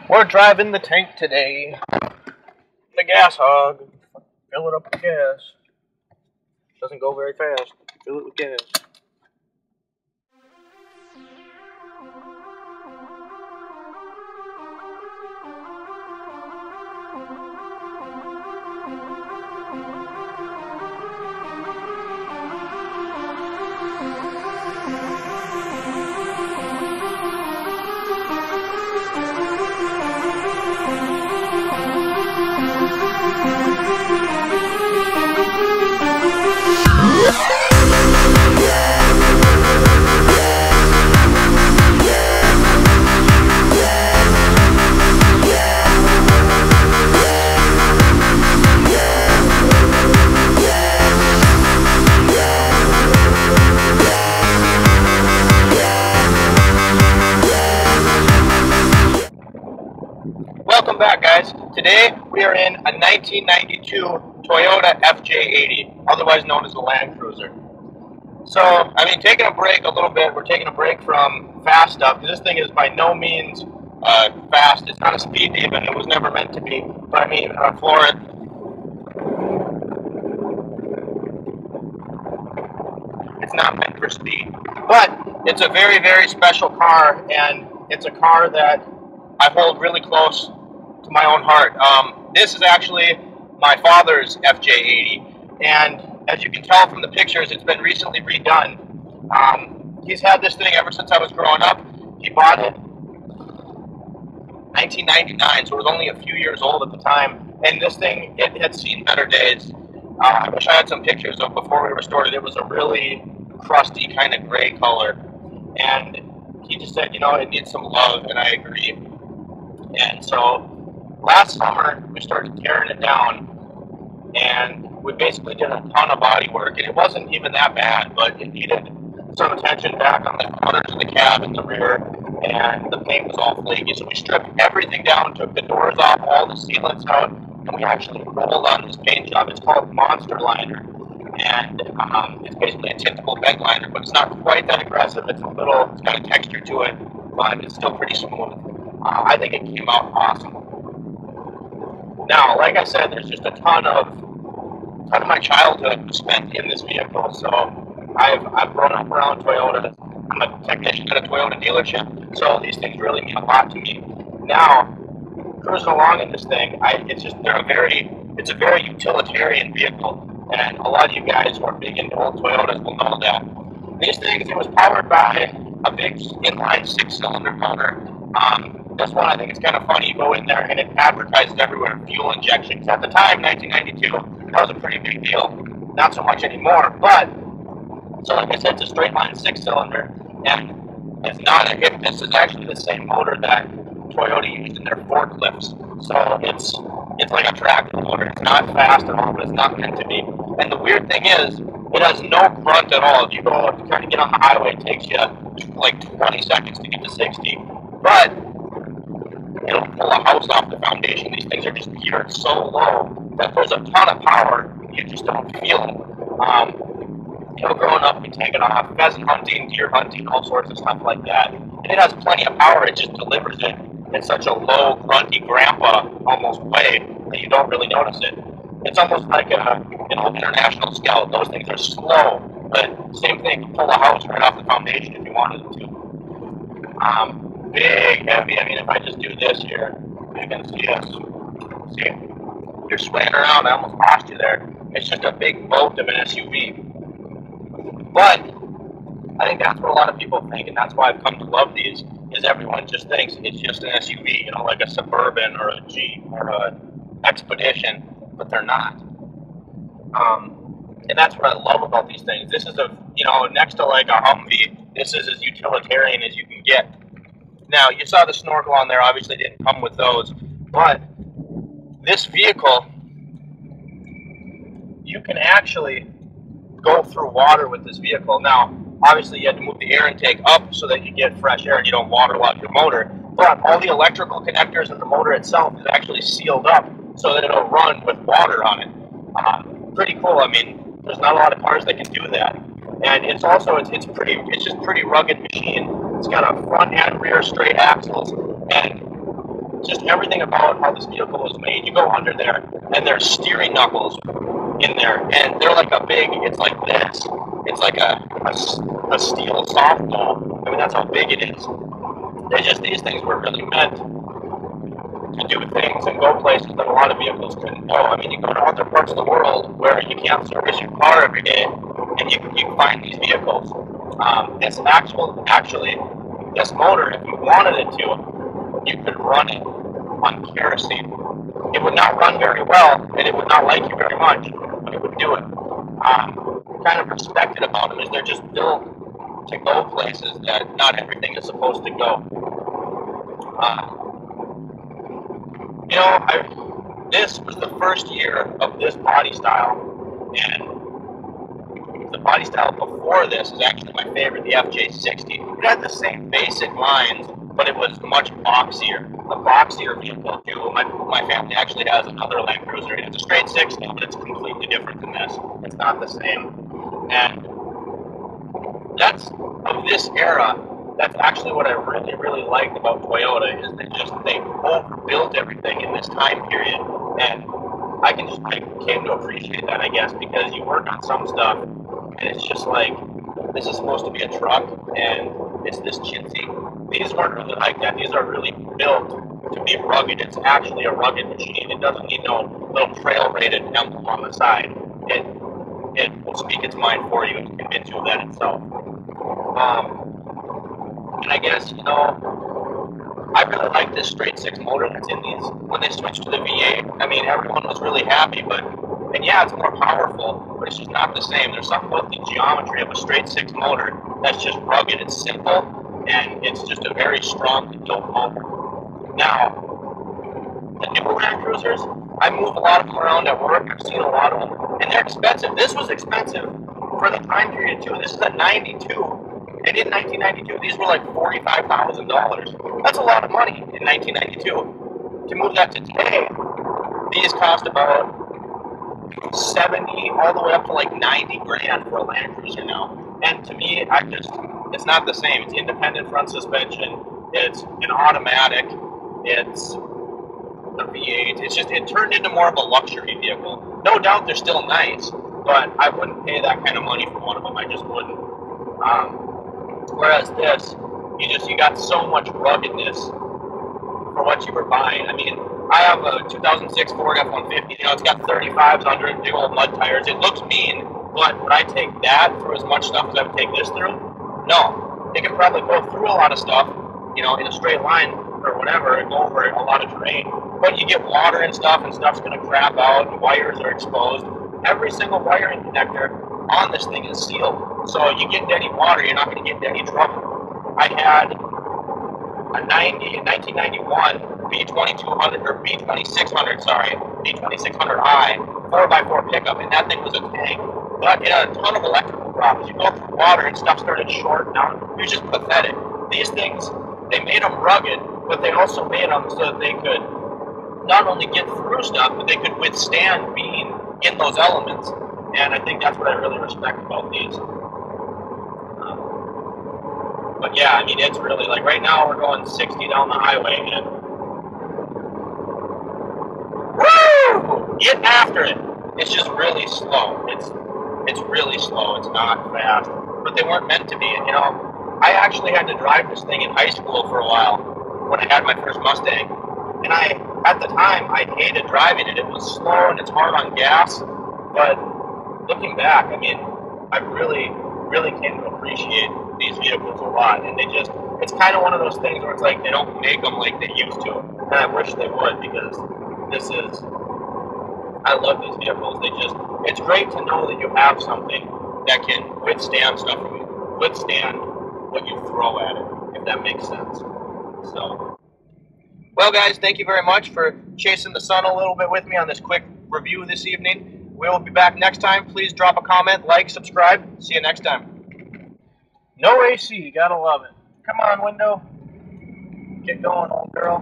We're driving the tank today. The gas hog. Fill it up with gas. Doesn't go very fast. Fill it with gas. Welcome back, guys. Today we are in a 1992 Toyota FJ80, otherwise known as the Land Cruiser. So, I mean, taking a break a little bit, we're taking a break from fast stuff, because this thing is by no means fast. It's not a speed demon. It was never meant to be. But I mean, for it, it's not meant for speed. But it's a very, very special car, and it's a car that I hold really close to my own heart. This is actually my father's FJ80, and as you can tell from the pictures, it's been recently redone. He's had this thing ever since I was growing up. He bought it in 1999, so it was only a few years old at the time, and this thing, it had seen better days. I wish I had some pictures of before we restored it. It was a really crusty kind of gray color, and he just said, you know, it needs some love, and I agree. And so last summer, we started tearing it down, and we basically did a ton of body work, and it wasn't even that bad, but it needed some attention back on the corners of the cab and the rear, and the paint was all flaky, so we stripped everything down, took the doors off, all the sealants out, and we actually rolled on this paint job. It's called Monster Liner, and it's basically a typical bed liner, but it's not quite that aggressive. It's got a texture to it, but it's still pretty smooth. I think it came out awesome. Now, like I said, there's just a ton of my childhood spent in this vehicle. So I've grown up around Toyota. I'm a technician at a Toyota dealership, so these things really mean a lot to me. Now, cruising along in this thing, it's a very utilitarian vehicle, and a lot of you guys who are big into old Toyotas will know that. These things, it was powered by a big inline 6-cylinder motor. This one, I think it's kind of funny. You go in there and it advertises everywhere fuel injection. At the time, 1992, that was a pretty big deal. Not so much anymore, but, so like I said, it's a straight line 6-cylinder, and it's not a hip. This is actually the same motor that Toyota used in their forklifts. So it's like a tractor motor. It's not fast at all, but it's not meant to be. And the weird thing is, it has no grunt at all. If you go to kind of get on the highway, it takes you like 20 seconds to get to 60. But it'll pull a house off the foundation. These things are just geared so low that there's a ton of power. You just don't feel it. You know, growing up, we take it off pheasant hunting, deer hunting, all sorts of stuff like that. And it has plenty of power. It just delivers it in such a low, grunty grandpa almost way that you don't really notice it. It's almost like a international scout. Those things are slow, but same thing. You pull a house right off the foundation if you wanted it to. Big, heavy. I mean, if I just do this here, you can see us. See, you're swaying around. I almost lost you there. It's just a big boat of an SUV. But I think that's what a lot of people think, and that's why I've come to love these, is everyone just thinks it's just an SUV, you know, like a Suburban or a Jeep or a Expedition, but they're not. And that's what I love about these things. This is next to like a Humvee, this is as utilitarian as you can get. Now, you saw the snorkel on there, obviously didn't come with those, but this vehicle, you can actually go through water with this vehicle. Now, obviously you had to move the air intake up so that you get fresh air and you don't waterlog your motor, but all the electrical connectors in the motor itself is actually sealed up so that it'll run with water on it. Pretty cool. I mean, there's not a lot of cars that can do that. And it's also, it's just pretty rugged machine. It's got a front and rear straight axles, and just everything about how this vehicle was made. You go under there, and there's steering knuckles in there, and they're like a big, it's like this. It's like a steel softball. I mean, that's how big it is. These things were really meant to do things and go places that a lot of vehicles couldn't go. I mean, you go to other parts of the world where you can't service your car every day, and you can find these vehicles. Actually, this motor, if you wanted it to, you could run it on kerosene. It would not run very well, and it would not like you very much, but it would do it. Kind of respected about them is they're just built to go places that not everything is supposed to go. You know, this was the first year of this body style, and the body style before this is actually my favorite, the fj80. It had the same basic lines, but it was much boxier, a boxier vehicle too. My family actually has another Land Cruiser. It's a straight 60, but it's completely different than this. It's not the same. And that's, of this era, that's actually what I really, really liked about Toyota, is they overbuilt everything in this time period. And I came to appreciate that, I guess, because you work on some stuff, and it's just like, this is supposed to be a truck, and it's this chintzy. These weren't really like that. These are really built to be rugged. It's actually a rugged machine. It doesn't need no little trail-rated emblem on the side. It will speak its mind for you and convince you of that itself. And I guess, you know, I really like this straight 6 motor that's in these. When they switched to the V8, I mean, everyone was really happy, and yeah, it's more powerful, but it's just not the same. There's something about the geometry of a straight 6 motor that's just rugged. It's simple, and it's just a very strongly built motor. Now, the newer Land Cruisers, I move a lot of them around at work. I've seen a lot of them, and they're expensive. This was expensive for the time period too. This is a 92, and in 1992, these were like $45,000. That's a lot of money in 1992. To move that to today, these cost about 70, all the way up to like 90 grand for a Land Cruiser now. And to me, it's not the same. It's independent front suspension. It's an automatic. It's a V8. It turned into more of a luxury vehicle. No doubt they're still nice, but I wouldn't pay that kind of money for one of them. I just wouldn't. Whereas this, you got so much ruggedness for what you were buying. I mean, I have a 2006 Ford F-150. You know, it's got 35s under it, big old mud tires. It looks mean, but would I take that through as much stuff as I would take this through? No. It can probably go through a lot of stuff, you know, in a straight line or whatever, and go over a lot of terrain. But you get water and stuff's going to crap out, and wires are exposed. Every single wiring connector on this thing is sealed. So you get into any water, you're not going to get into any trouble. I had a 1991 B2200, or B2600, sorry, B2600i 4x4 pickup, and that thing was a tank. But it had a ton of electrical problems. You go through water and stuff started shorting out. It was just pathetic. These things, they made them rugged, but they also made them so that they could not only get through stuff, but they could withstand being in those elements. And I think that's what I really respect about these. But yeah, I mean, it's really like right now we're going 60 down the highway, and woo! Get after it. It's just really slow. It's really slow. It's not fast. But they weren't meant to be. And, you know, I actually had to drive this thing in high school for a while when I had my first Mustang. And at the time, I hated driving it. It was slow and it's hard on gas. But looking back, I mean, I really, really came to appreciate these vehicles a lot. And it's kind of one of those things where it's like they don't make them like they used to. And I wish they would, because I love these vehicles. It's great to know that you have something that can withstand stuff, withstand what you throw at it, if that makes sense. So, well guys, thank you very much for chasing the sun a little bit with me on this quick review this evening. We'll be back next time. Please drop a comment, like, subscribe. See you next time. No AC, gotta love it. Come on, window. Get going, old girl.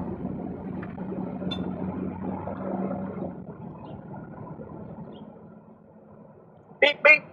Beep, beep.